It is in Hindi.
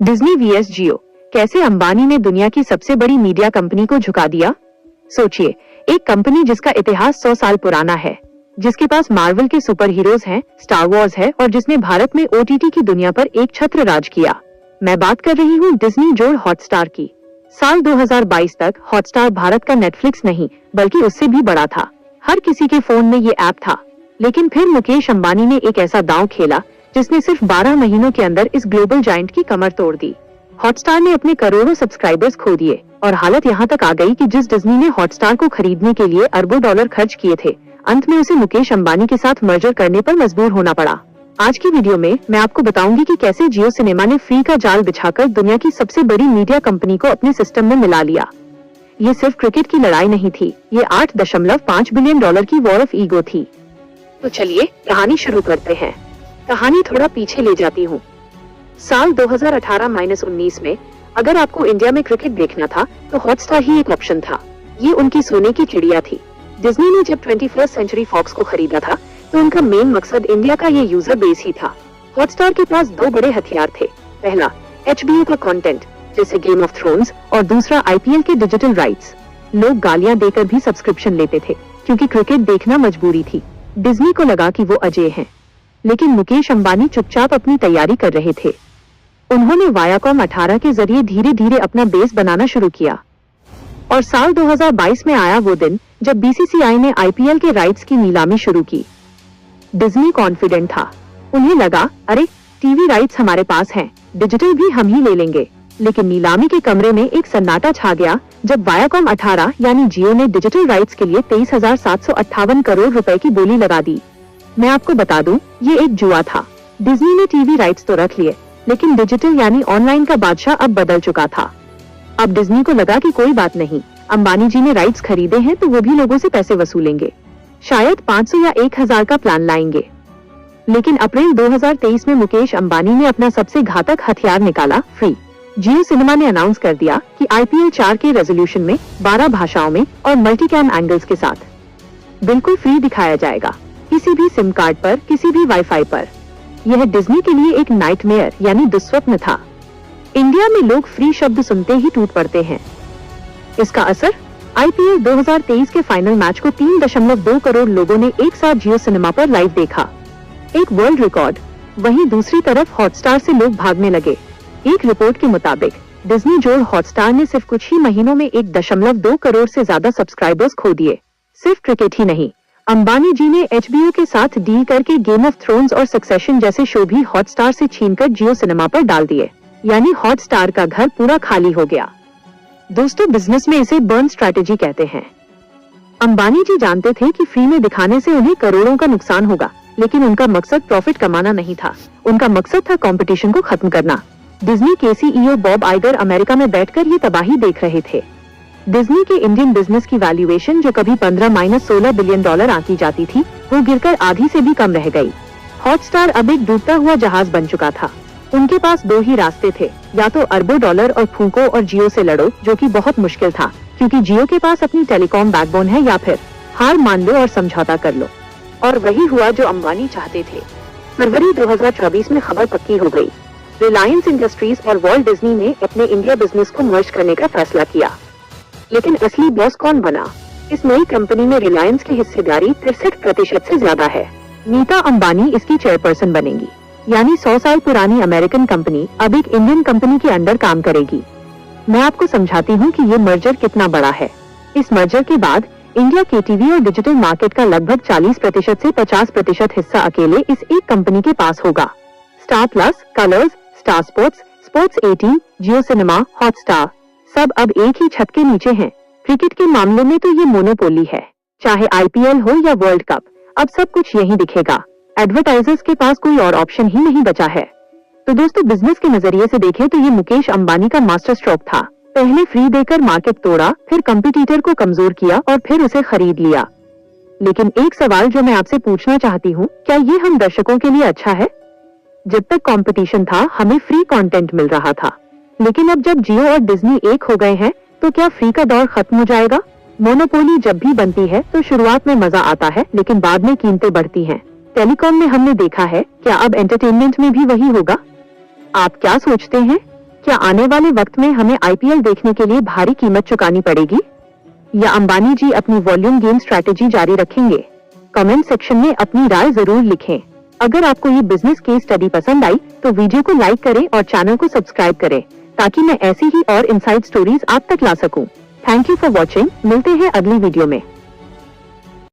डिज्नी वीएस जियो, कैसे अंबानी ने दुनिया की सबसे बड़ी मीडिया कंपनी को झुका दिया। सोचिए, एक कंपनी जिसका इतिहास 100 साल पुराना है, जिसके पास मार्वल के सुपर हीरोज हैं, स्टार वॉर्स है और जिसने भारत में ओटीटी की दुनिया पर एक छत्र राज किया। मैं बात कर रही हूँ डिज्नी जोड़ हॉटस्टार की। साल 2022 तक हॉटस्टार भारत का नेटफ्लिक्स नहीं बल्कि उससे भी बड़ा था। हर किसी के फोन में ये ऐप था। लेकिन फिर मुकेश अंबानी ने एक ऐसा दांव खेला जिसने सिर्फ 12 महीनों के अंदर इस ग्लोबल जायंट की कमर तोड़ दी। हॉटस्टार ने अपने करोड़ों सब्सक्राइबर्स खो दिए और हालत यहाँ तक आ गई कि जिस डिज्नी ने हॉटस्टार को खरीदने के लिए अरबों डॉलर खर्च किए थे, अंत में उसे मुकेश अंबानी के साथ मर्जर करने पर मजबूर होना पड़ा। आज की वीडियो में मैं आपको बताऊंगी कि कैसे जियो सिनेमा ने फ्री का जाल बिछाकर दुनिया की सबसे बड़ी मीडिया कंपनी को अपने सिस्टम में मिला लिया। ये सिर्फ क्रिकेट की लड़ाई नहीं थी, ये 8.5 बिलियन डॉलर की वॉर ऑफ ईगो थी। तो चलिए कहानी शुरू करते हैं। कहानी थोड़ा पीछे ले जाती हूँ। साल 2018-19 में अगर आपको इंडिया में क्रिकेट देखना था तो हॉटस्टार ही एक ऑप्शन था। ये उनकी सोने की चिड़िया थी। डिज्नी ने जब 21st सेंचुरी फॉक्स को खरीदा था तो उनका मेन मकसद इंडिया का ये यूजर बेस ही था। हॉटस्टार के पास दो बड़े हथियार थे। पहला HBO का कंटेंट जैसे गेम ऑफ थ्रोन्स और दूसरा IPL के डिजिटल राइट्स। लोग गालियां देकर भी सब्सक्रिप्शन लेते थे क्योंकि क्रिकेट देखना मजबूरी थी। डिज्नी को लगा कि वो अजय हैं, लेकिन मुकेश अंबानी चुपचाप अपनी तैयारी कर रहे थे। उन्होंने वायाकॉम 18 के जरिए धीरे धीरे अपना बेस बनाना शुरू किया और साल 2022 में आया वो दिन जब BCCI ने IPL के राइट्स की नीलामी शुरू की। डिज्नी कॉन्फिडेंट था। उन्हें लगा, अरे टीवी राइट्स हमारे पास हैं, डिजिटल भी हम ही ले लेंगे। लेकिन नीलामी के कमरे में एक सन्नाटा छा गया जब वायाकॉम 18 यानी जियो ने डिजिटल राइट्स के लिए 23,758 करोड़ रुपए की बोली लगा दी। मैं आपको बता दूं, ये एक जुआ था। डिज्नी ने टीवी राइट्स तो रख लिए, लेकिन डिजिटल यानी ऑनलाइन का बादशाह अब बदल चुका था। अब डिज्नी को लगा कि कोई बात नहीं, अंबानी जी ने राइट्स खरीदे हैं तो वो भी लोगों से पैसे वसूलेंगे। शायद 500 या 1000 का प्लान लाएंगे। लेकिन अप्रैल 2023 में मुकेश अंबानी ने अपना सबसे घातक हथियार निकाला, फ्री। जियो सिनेमा ने अनाउंस कर दिया कि IPL 4 के रेजोल्यूशन में 12 भाषाओं में और मल्टीकैम एंगल्स के साथ बिल्कुल फ्री दिखाया जाएगा, किसी भी सिम कार्ड पर, किसी भी वाईफाई पर। यह डिज्नी के लिए एक नाइटमेयर यानी दुस्वप्न था। इंडिया में लोग फ्री शब्द सुनते ही टूट पड़ते हैं। इसका असर, IPL 2023 के फाइनल मैच को 3.2 करोड़ लोगों ने एक साथ जियो सिनेमा पर लाइव देखा, एक वर्ल्ड रिकॉर्ड। वहीं दूसरी तरफ हॉटस्टार से लोग भागने लगे। एक रिपोर्ट के मुताबिक डिज्नी जोड़ हॉटस्टार ने सिर्फ कुछ ही महीनों में 1.2 करोड़ से ज्यादा सब्सक्राइबर्स खो दिए। सिर्फ क्रिकेट ही नहीं, अंबानी जी ने HBO के साथ डील करके गेम ऑफ थ्रोन्स और सक्सेशन जैसे शो भी हॉटस्टार से छीनकर जियो सिनेमा पर डाल दिए। यानी हॉटस्टार का घर पूरा खाली हो गया। दोस्तों, बिजनेस में इसे बर्न स्ट्रैटेजी कहते हैं। अंबानी जी जानते थे कि फ्री में दिखाने से उन्हें करोड़ों का नुकसान होगा, लेकिन उनका मकसद प्रॉफिट कमाना नहीं था। उनका मकसद था कंपटीशन को खत्म करना। डिज्नी के CEO बॉब आइगर अमेरिका में बैठकर ये तबाही देख रहे थे। डिज्नी के इंडियन बिजनेस की वैल्यूएशन जो कभी 15-16 बिलियन डॉलर आंकी जाती थी, वो गिरकर आधी से भी कम रह गई। हॉटस्टार अब एक डूबता हुआ जहाज बन चुका था। उनके पास दो ही रास्ते थे, या तो अरबों डॉलर और फूंको और जियो से लड़ो, जो कि बहुत मुश्किल था क्योंकि जियो के पास अपनी टेलीकॉम बैकबोन है, या फिर हार मान लो और समझौता कर लो। और वही हुआ जो अंबानी चाहते थे। फरवरी 2024 में खबर पक्की हो गई। रिलायंस इंडस्ट्रीज और वॉल्ट डिज्नी ने अपने इंडिया बिजनेस को मर्ज करने का फैसला किया। लेकिन असली बॉस कौन बना? इस नई कंपनी में रिलायंस की हिस्सेदारी 63% से ज्यादा है। नीता अंबानी इसकी चेयरपर्सन बनेंगी। यानी 100 साल पुरानी अमेरिकन कंपनी अब एक इंडियन कंपनी के अंडर काम करेगी। मैं आपको समझाती हूँ कि ये मर्जर कितना बड़ा है। इस मर्जर के बाद इंडिया के टीवी और डिजिटल मार्केट का लगभग 40% से 50% हिस्सा अकेले इस एक कंपनी के पास होगा। Star plus, colours, star sports, sports 18, जियो सिनेमा, हॉटस्टार सब अब एक ही छत के नीचे हैं। क्रिकेट के मामले में तो ये मोनोपोली है। चाहे IPL हो या वर्ल्ड कप, अब सब कुछ यहीं दिखेगा। एडवर्टाइजर्स के पास कोई और ऑप्शन ही नहीं बचा है। तो दोस्तों, बिजनेस के नजरिए से देखें तो ये मुकेश अंबानी का मास्टर स्ट्रोक था। पहले फ्री देकर मार्केट तोड़ा, फिर कंपटीटर को कमजोर किया और फिर उसे खरीद लिया। लेकिन एक सवाल जो मैं आपसे पूछना चाहती हूँ, क्या ये हम दर्शकों के लिए अच्छा है? जब तक कंपटीशन था हमें फ्री कंटेंट मिल रहा था, लेकिन अब जब जियो और डिज्नी एक हो गए हैं तो क्या फ्री का दौर खत्म हो जाएगा? मोनोपोली जब भी बनती है तो शुरुआत में मजा आता है, लेकिन बाद में कीमतें बढ़ती हैं। टेलीकॉम में हमने देखा है, क्या अब एंटरटेनमेंट में भी वही होगा? आप क्या सोचते हैं? क्या आने वाले वक्त में हमें आईपीएल देखने के लिए भारी कीमत चुकानी पड़ेगी, या अंबानी जी अपनी वॉल्यूम गेम स्ट्रैटेजी जारी रखेंगे? कमेंट सेक्शन में अपनी राय जरूर लिखें। अगर आपको ये बिजनेस केस स्टडी पसंद आई तो वीडियो को लाइक करें और चैनल को सब्सक्राइब करें, ताकि मैं ऐसी ही और इनसाइड स्टोरीज आप तक ला सकूं। Thank you for watching. मिलते हैं अगली वीडियो में।